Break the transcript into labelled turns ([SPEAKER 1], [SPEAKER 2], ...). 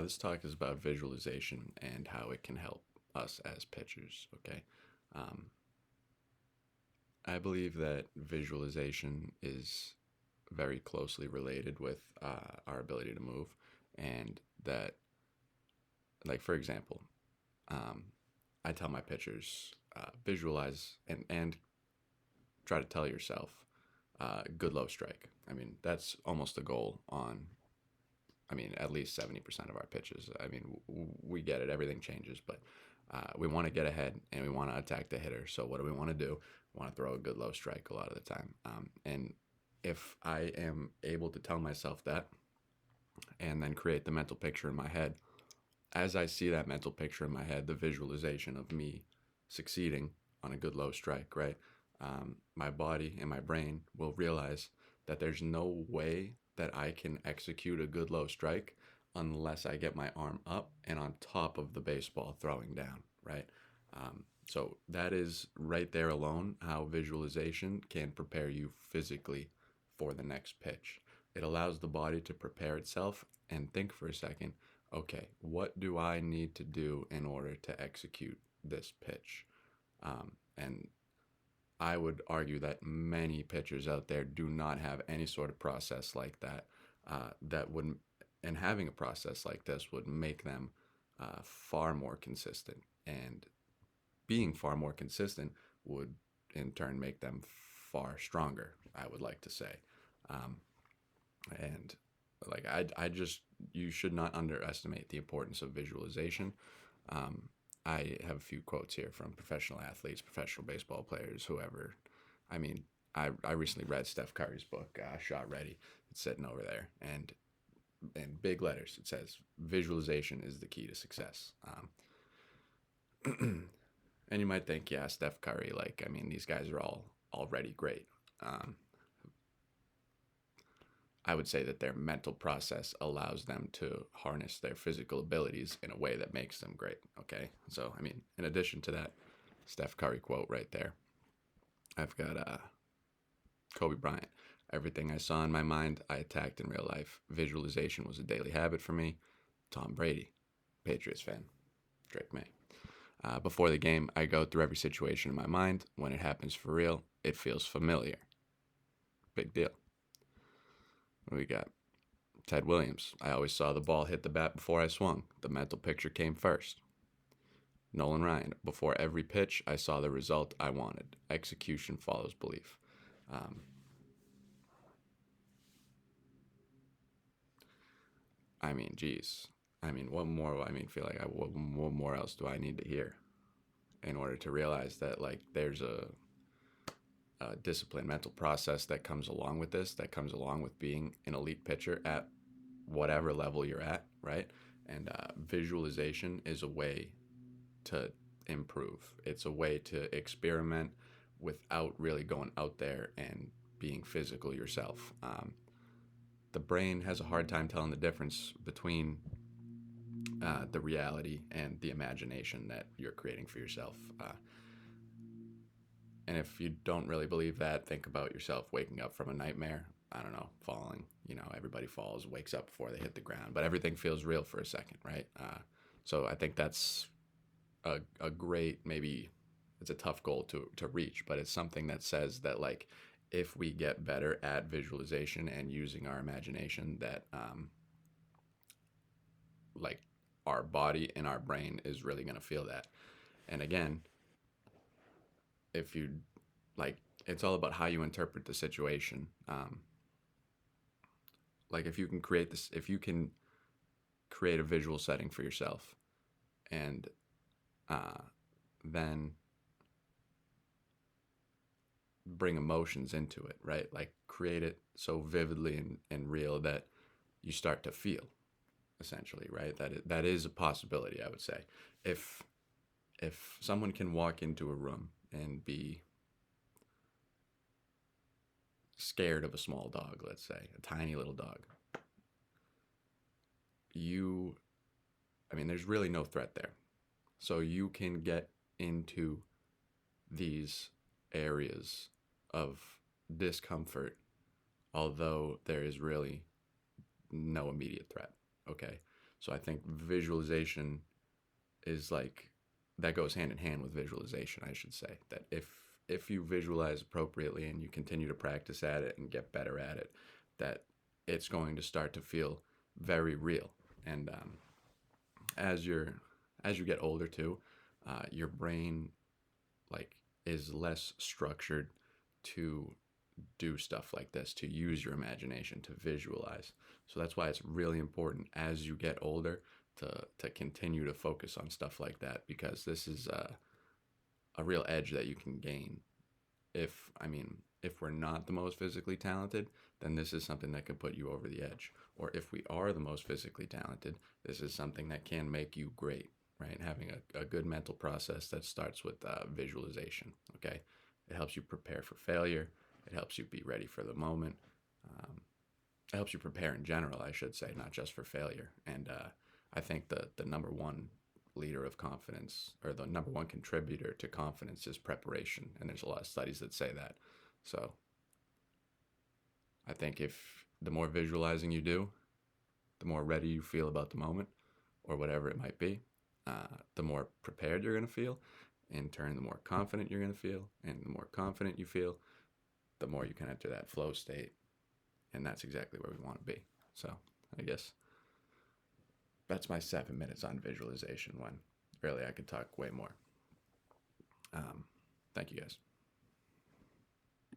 [SPEAKER 1] This talk is about visualization and how it can help us as pitchers. Okay. Um, I believe that visualization is very closely related with our ability to move, and that, like, for example, um, I tell my pitchers visualize and try to tell yourself good low strike. I mean, that's almost the goal on at least 70% of our pitches. We get it. Everything changes, but we want to get ahead and we want to attack the hitter. So what do we want to do? We want to throw a good low strike a lot of the time. And if I am able to tell myself that and then create the mental picture in my head, as I see that mental picture in my head, the visualization of me succeeding on a good low strike, right? My body and my brain will realize that there's no way that I can execute a good low strike unless I get my arm up and on top of the baseball throwing down, right? So that is right there alone how visualization can prepare you physically for the next pitch. It allows the body to prepare itself and think for a second, okay, what do I need to do in order to execute this pitch? And I would argue that many pitchers out there do not have any sort of process like that. That would, and having a process like this would make them far more consistent. And being far more consistent would, in turn, make them far stronger. I would like to say, um, and like I just you should not underestimate the importance of visualization. Um, I have a few quotes here from professional athletes, professional baseball players, whoever. I mean, I recently read Steph Curry's book, Shot Ready. It's sitting over there, and in big letters it says visualization is the key to success. And you might think, yeah, Steph Curry, like, I mean, these guys are all already great. Um, I would say that their mental process allows them to harness their physical abilities in a way that makes them great. Okay. So, I mean, in addition to that Steph Curry quote right there, I've got Kobe Bryant. Everything I saw in my mind, I attacked in real life. Visualization was a daily habit for me. Tom Brady, Patriots fan. Drake May. Before the game, I go through every situation in my mind. When it happens for real, it feels familiar. Big deal. What we got? Ted Williams. I always saw the ball hit the bat before I swung. The mental picture came first. Nolan Ryan. Before every pitch, I saw the result I wanted. Execution follows belief. Um, geez. What more? Feel like what more else do I need to hear in order to realize that like there's a disciplined mental process that comes along with this, that comes along with being an elite pitcher at whatever level you're at, right? And visualization is a way to improve. It's a way to experiment without really going out there and being physical yourself. The brain has a hard time telling the difference between the reality and the imagination that you're creating for yourself. And if you don't really believe that, think about yourself waking up from a nightmare. I don't know, falling. Everybody falls, wakes up before they hit the ground, but everything feels real for a second, right? So I think that's a great, maybe it's a tough goal to reach, but it's something that says that like if we get better at visualization and using our imagination, that like our body and our brain is really going to feel that. And again, if you like, it's all about how you interpret the situation. Like if you can create a visual setting for yourself, and uh, then bring emotions into it, right? Like create it so vividly and real that you start to feel, essentially, right? That is a possibility, I would say. If someone can walk into a room and be scared of a small dog, let's say, a tiny little dog, you there's really no threat there. So you can get into these areas of discomfort, although there is really no immediate threat. Okay. So I think visualization is like that goes hand in hand with visualization, I should say. That if you visualize appropriately and you continue to practice at it and get better at it, that it's going to start to feel very real. And as you're as you get older too, your brain like is less structured to do stuff like this, to use your imagination, to visualize. So that's why it's really important as you get older to continue to focus on stuff like that, because this is a real edge that you can gain. If we're not the most physically talented, then this is something that can put you over the edge. Or if we are the most physically talented, this is something that can make you great, right? Having a good mental process that starts with visualization, okay? It helps you prepare for failure. It helps you be ready for the moment. Um, it helps you prepare in general, I should say, not just for failure. And I think the number one leader of confidence, or the number one contributor to confidence, is preparation. And there's a lot of studies that say that. So I think if the more visualizing you do, the more ready you feel about the moment or whatever it might be, the more prepared you're going to feel. In turn, the more confident you're going to feel. And the more confident you feel, the more you can enter that flow state. And that's exactly where we want to be. So I guess that's my 7 minutes on visualization, when really I could talk way more. Thank you guys.